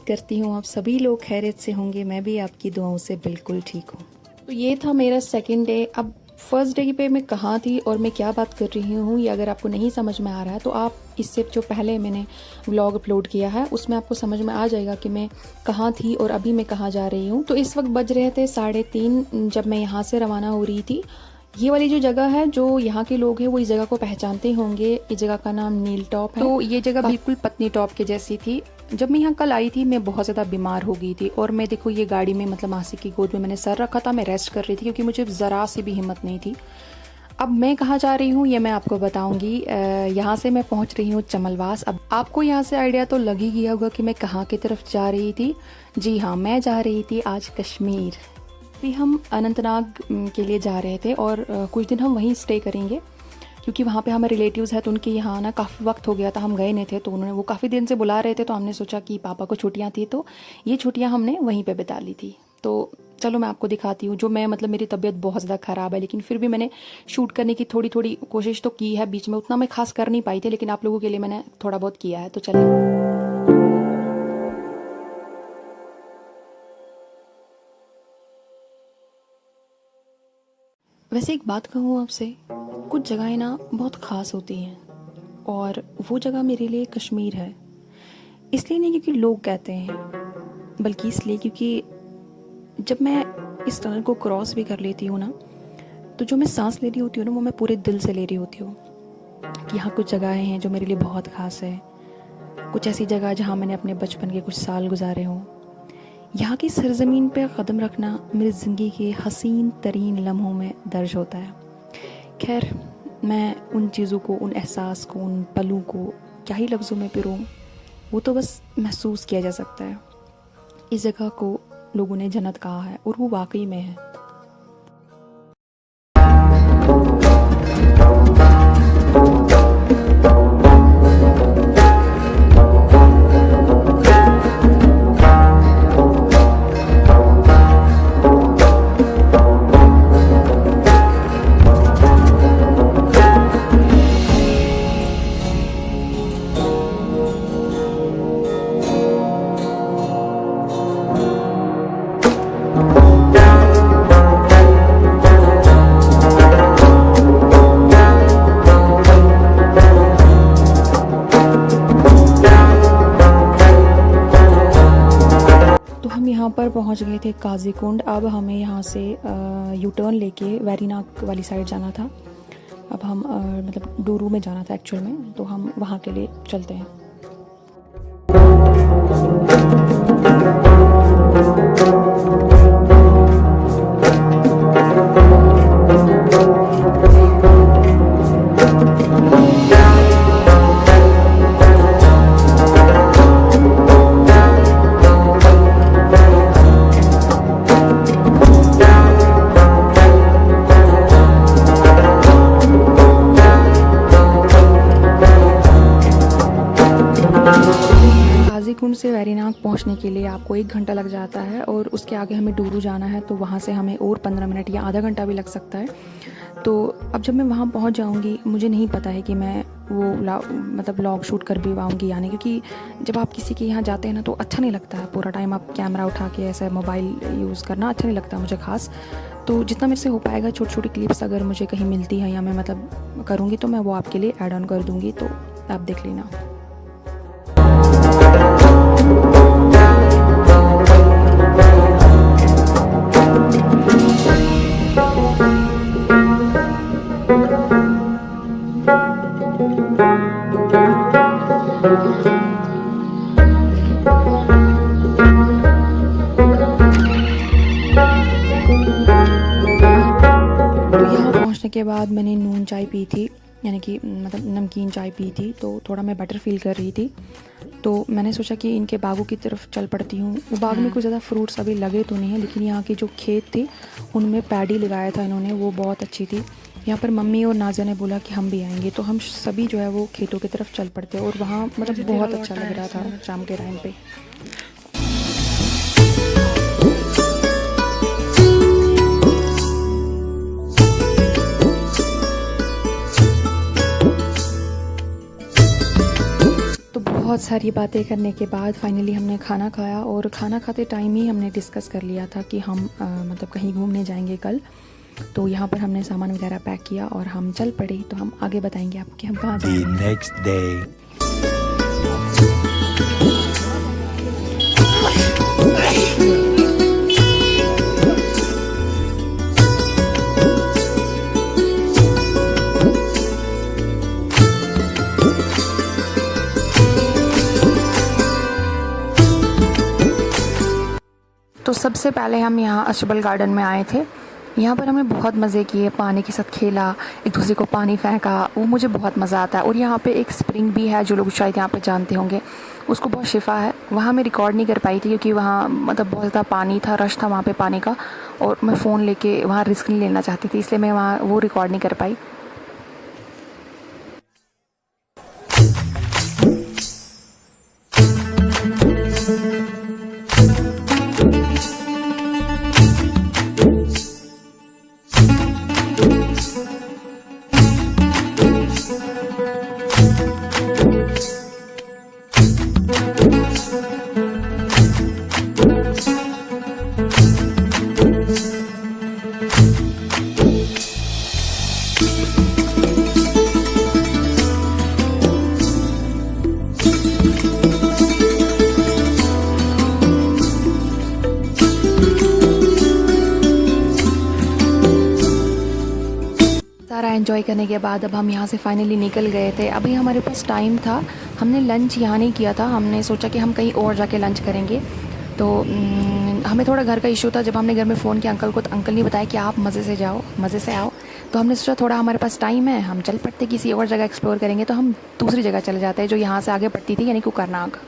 करती हूँ आप सभी लोग खैरियत से होंगे। मैं भी आपकी दुआओं से बिल्कुल ठीक हूँ। तो ये था मेरा सेकंड डे। अब फर्स्ट डे पे मैं कहाँ थी और मैं क्या बात कर रही हूँ, ये अगर आपको नहीं समझ में आ रहा है तो आप इससे जो पहले मैंने व्लॉग अपलोड किया है उसमें आपको समझ में आ जाएगा कि मैं कहाँ थी और अभी मैं कहाँ जा रही हूँ। तो इस वक्त बज रहे थे 3:30 जब मैं यहाँ से रवाना हो रही थी। ये वाली जो जगह है, जो यहाँ के लोग हैं वो इस जगह को पहचानते होंगे। इस जगह का नाम नील टॉप है। तो ये जगह बिल्कुल पत्नी टॉप के जैसी थी। जब मैं यहाँ कल आई थी मैं बहुत ज़्यादा बीमार हो गई थी और मैं देखो ये गाड़ी में मतलब मासी की गोद में मैंने सर रखा था, मैं रेस्ट कर रही थी क्योंकि मुझे ज़रा सी भी हिम्मत नहीं थी। अब मैं कहाँ जा रही हूँ ये मैं आपको बताऊँगी। यहाँ से मैं पहुँच रही हूँ चमलवास। अब आपको यहाँ से आइडिया तो लग ही गया होगा कि मैं कहाँ की तरफ जा रही थी। जी हाँ, मैं जा रही थी आज कश्मीर। भी हम अनंतनाग के लिए जा रहे थे और कुछ दिन हम वहीं स्टे करेंगे क्योंकि वहाँ पे हमारे रिलेटिव्स हैं। तो उनके यहाँ ना काफ़ी वक्त हो गया था, हम गए नहीं थे, तो उन्होंने वो काफ़ी दिन से बुला रहे थे। तो हमने सोचा कि पापा को छुट्टियाँ थी तो ये छुट्टियाँ हमने वहीं पे बिता ली थी। तो चलो मैं आपको दिखाती हूँ। जो मैं मतलब मेरी तबीयत बहुत ज़्यादा ख़राब है लेकिन फिर भी मैंने शूट करने की थोड़ी थोड़ी कोशिश तो की है। बीच में उतना मैं खास कर नहीं पाई थी लेकिन आप लोगों के लिए मैंने थोड़ा बहुत किया है। तो चलिए। वैसे एक बात कहूँ आपसे, कुछ जगहें ना बहुत ख़ास होती हैं और वो जगह मेरे लिए कश्मीर है। इसलिए नहीं क्योंकि लोग कहते हैं, बल्कि इसलिए क्योंकि जब मैं इस टनल को क्रॉस भी कर लेती हूँ ना, तो जो मैं सांस ले रही होती हूँ ना वो मैं पूरे दिल से ले रही होती हूँ कि यहाँ कुछ जगहें हैं जो मेरे लिए बहुत ख़ास है। कुछ ऐसी जगह जहाँ मैंने अपने बचपन के कुछ साल गुजारे हों। यहाँ की सरजमीन पर कदम रखना मेरी ज़िंदगी के हसीन तरीन लम्हों में दर्ज होता है। खैर, मैं उन चीज़ों को, उन एहसास को, उन पलों को क्या ही लफ्ज़ों में पिरूँ, वो तो बस महसूस किया जा सकता है। इस जगह को लोगों ने जन्नत कहा है और वो वाकई में है। यहाँ पर पहुँच गए थे काजी कुंड। अब हमें यहाँ से यू टर्न लेके वेरीनाग वाली साइड जाना था। अब हम मतलब डोरू में जाना था एक्चुअल में, तो हम वहाँ के लिए चलते हैं। कुंड से वेरीनाग पहुंचने के लिए आपको 1 घंटा लग जाता है और उसके आगे हमें डोरू जाना है, तो वहां से हमें और 15 मिनट या आधा घंटा भी लग सकता है। तो अब जब मैं वहां पहुंच जाऊंगी, मुझे नहीं पता है कि मैं वो मतलब व्लॉग शूट कर भी पाऊंगी यानी, क्योंकि जब आप किसी के यहाँ जाते हैं ना तो अच्छा नहीं लगता है पूरा टाइम आप कैमरा उठा के ऐसा मोबाइल यूज़ करना अच्छा नहीं लगता मुझे खास। तो जितना मेरे से हो पाएगा छोटी छोटी क्लिप्स अगर मुझे कहीं मिलती है या मैं मतलब करूँगी तो मैं वो आपके लिए ऐड ऑन कर दूँगी, तो आप देख लेना। के बाद मैंने नून चाय पी थी, यानी कि मतलब नमकीन चाय पी थी, तो थोड़ा मैं बेटर फील कर रही थी। तो मैंने सोचा कि इनके बागों की तरफ चल पड़ती हूँ। वो बाग में कुछ ज़्यादा फ्रूट्स अभी लगे तो नहीं है, लेकिन यहाँ की जो खेत थे उनमें पैडी लगाया था इन्होंने, वो बहुत अच्छी थी। यहाँ पर मम्मी और नाज़िया ने बोला कि हम भी आएंगे, तो हम सभी जो है वो खेतों की तरफ चल पड़ते और वहाँ मतलब बहुत अच्छा लग रहा था शाम के टाइम पे। बहुत बहुत सारी बातें करने के बाद फाइनली हमने खाना खाया और खाना खाते टाइम ही हमने डिस्कस कर लिया था कि हम मतलब कहीं घूमने जाएंगे कल। तो यहाँ पर हमने सामान वगैरह पैक किया और हम चल पड़े। तो हम आगे बताएंगे आपको कि हम कहाँ जाएंगे। तो सबसे पहले हम यहाँ अशबल गार्डन में आए थे। यहाँ पर हमने बहुत मज़े किए, पानी के साथ खेला, एक दूसरे को पानी फेंका, वो मुझे बहुत मज़ा आता है। और यहाँ पे एक स्प्रिंग भी है जो लोग शायद यहाँ पे जानते होंगे, उसको बहुत शिफा है। वहाँ मैं रिकॉर्ड नहीं कर पाई थी क्योंकि वहाँ मतलब बहुत ज़्यादा पानी था, रश था वहाँ पे पानी का, और मैं फ़ोन लेके वहाँ रिस्क नहीं लेना चाहती थी, इसलिए मैं वहाँ वो रिकॉर्ड नहीं कर पाई। सारा एंजॉय करने के बाद अब हम यहाँ से फाइनली निकल गए थे। अभी हमारे पास टाइम था, हमने लंच यहाँ नहीं किया था, हमने सोचा कि हम कहीं और जाके लंच करेंगे। तो हमें थोड़ा घर का इशू था। जब हमने घर में फ़ोन किया अंकल को, तो अंकल ने बताया कि आप मज़े से जाओ, मज़े से आओ। तो हमने सोचा थोड़ा हमारे पास टाइम है, हम चल पड़ते किसी और जगह एक्सप्लोर करेंगे। तो हम दूसरी जगह चले जाते हैं जो यहाँ से आगे पड़ती थी, यानी कोकरनाग।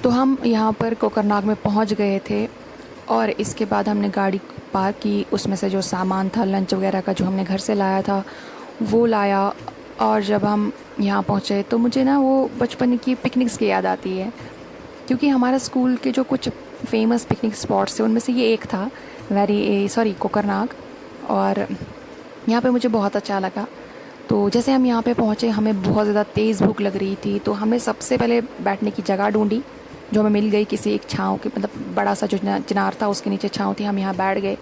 तो हम यहाँ पर कोकरनाग में पहुँच गए थे और इसके बाद हमने गाड़ी पार्क की, उसमें से जो सामान था लंच वगैरह का जो हमने घर से लाया था वो लाया। और जब हम यहाँ पहुँचे तो मुझे ना वो बचपन की पिकनिक्स की याद आती है, क्योंकि हमारा स्कूल के जो कुछ फेमस पिकनिक स्पॉट्स थे उनमें से ये एक था कोकरनाग। और यहाँ पे मुझे बहुत अच्छा लगा। तो जैसे हम यहाँ पे पहुँचे हमें बहुत ज़्यादा तेज़ भूख लग रही थी, तो हमने सबसे पहले बैठने की जगह ढूंढी जो हमें मिल गई किसी एक छाँव के, मतलब बड़ा सा जो चिनार था उसके नीचे छाँव थी। हम यहाँ बैठ गए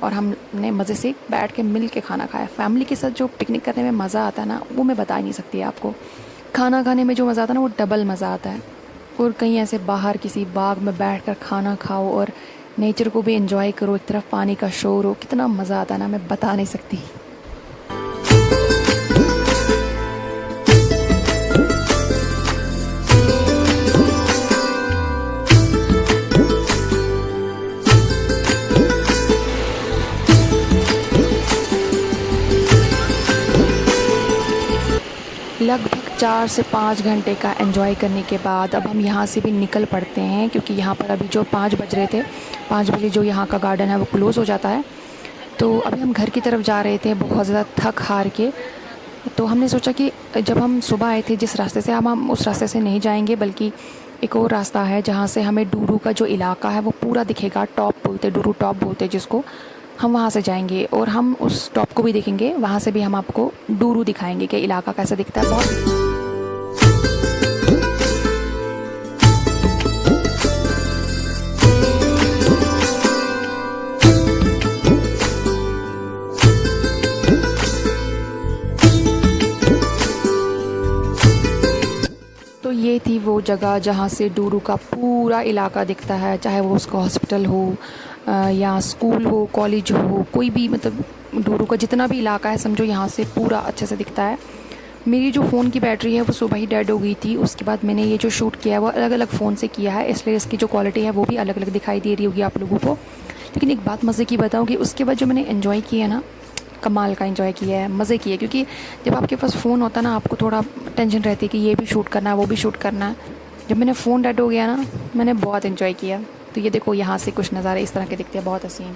और हमने मज़े से बैठ के मिल के खाना खाया। फैमिली के साथ जो पिकनिक करने में मज़ा आता है ना, वो मैं बता ही नहीं सकती आपको। खाना खाने में जो मज़ा आता है ना, वो डबल मज़ा आता है। और कहीं ऐसे बाहर किसी बाग में बैठ कर खाना खाओ और नेचर को भी एंजॉय करो, एक तरफ पानी का शोर हो, कितना मज़ा आता है ना, मैं बता नहीं सकती। लगभग 4 से 5 घंटे का एंजॉय करने के बाद अब हम यहाँ से भी निकल पड़ते हैं, क्योंकि यहाँ पर अभी जो 5 बज रहे थे, 5 बजे जो यहाँ का गार्डन है वो क्लोज़ हो जाता है। तो अभी हम घर की तरफ जा रहे थे बहुत ज़्यादा थक हार के। तो हमने सोचा कि जब हम सुबह आए थे जिस रास्ते से, हम उस रास्ते से नहीं जाएंगे, बल्कि एक और रास्ता है जहाँ से हमें डूरू का जो इलाका है वो पूरा दिखेगा। टॉप बोलते, डूरू टॉप बोलते जिसको, हम वहाँ से जाएंगे और हम उस टॉप को भी देखेंगे। वहाँ से भी हम आपको डूरू दिखाएंगे कि इलाका कैसा दिखता है। बहुत तो ये थी वो जगह जहाँ से डूरू का पूरा इलाका दिखता है, चाहे वो उसका हॉस्पिटल हो या स्कूल हो, कॉलेज हो, कोई भी, मतलब डूरू का जितना भी इलाका है समझो यहाँ से पूरा अच्छे से दिखता है। मेरी जो फ़ोन की बैटरी है वो सुबह ही डेड हो गई थी। उसके बाद मैंने ये जो शूट किया है वो अलग अलग फ़ोन से किया है, इसलिए इसकी जो क्वालिटी है वो भी अलग अलग दिखाई दे रही होगी आप लोगों को। लेकिन एक बात मज़े की बताऊँ कि उसके बाद जो मैंने एंजॉय किया ना, कमाल का एंजॉय किया है, मज़े किए। क्योंकि जब आपके पास फ़ोन होता है ना, आपको थोड़ा टेंशन रहती है कि ये भी शूट करना है, वो भी शूट करना है। जब मैंने फ़ोन डेड हो गया ना, मैंने बहुत एंजॉय किया। तो ये देखो, यहाँ से कुछ नज़ारे इस तरह के दिखते हैं, बहुत हसीन।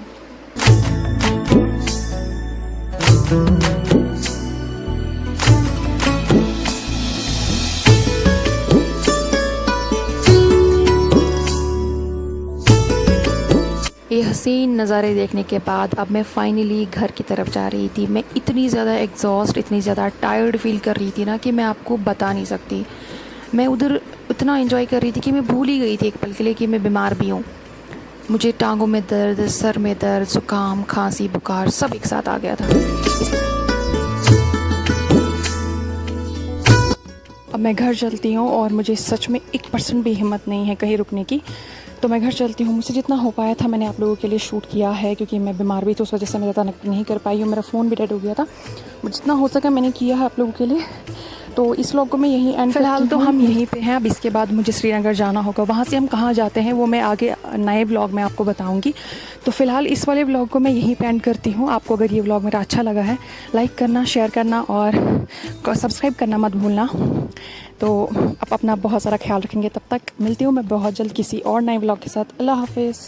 ये हसीन नज़ारे देखने के बाद अब मैं फ़ाइनली घर की तरफ जा रही थी। मैं इतनी ज़्यादा एग्जॉस्ट, इतनी ज़्यादा टायर्ड फील कर रही थी ना कि मैं आपको बता नहीं सकती। मैं उधर इतना एंजॉय कर रही थी कि मैं भूल ही गई थी एक पल के लिए कि मैं बीमार भी हूँ। मुझे टांगों में दर्द, सर में दर्द, ज़ुकाम, खांसी, बुखार सब एक साथ आ गया था। अब मैं घर चलती हूँ और मुझे सच में 1% भी हिम्मत नहीं है कहीं रुकने की। तो मैं घर चलती हूँ। मुझसे जितना हो पाया था मैंने आप लोगों के लिए शूट किया है, क्योंकि मैं बीमार भी थी, उस वजह से मैं ज़्यादा नहीं कर पाई हूँ। मेरा फ़ोन भी डेड हो गया था। जितना हो सका मैंने किया है आप लोगों के लिए। तो इस व्लॉग को मैं यहीं एंड फ़िलहाल तो हम यहीं पे हैं। अब इसके बाद मुझे श्रीनगर जाना होगा। वहाँ से हम कहाँ जाते हैं वो मैं आगे नए व्लॉग में आपको बताऊँगी। तो फ़िलहाल इस वाले व्लॉग को मैं यहीं पे एंड करती हूँ। आपको अगर ये व्लॉग मेरा अच्छा लगा है, लाइक करना, शेयर करना और सब्सक्राइब करना मत भूलना। तो आप अपना बहुत सारा ख्याल रखेंगे। तब तक मिलती हूँ मैं बहुत जल्द किसी और नए व्लॉग के साथ। अल्लाह हाफ़िज़।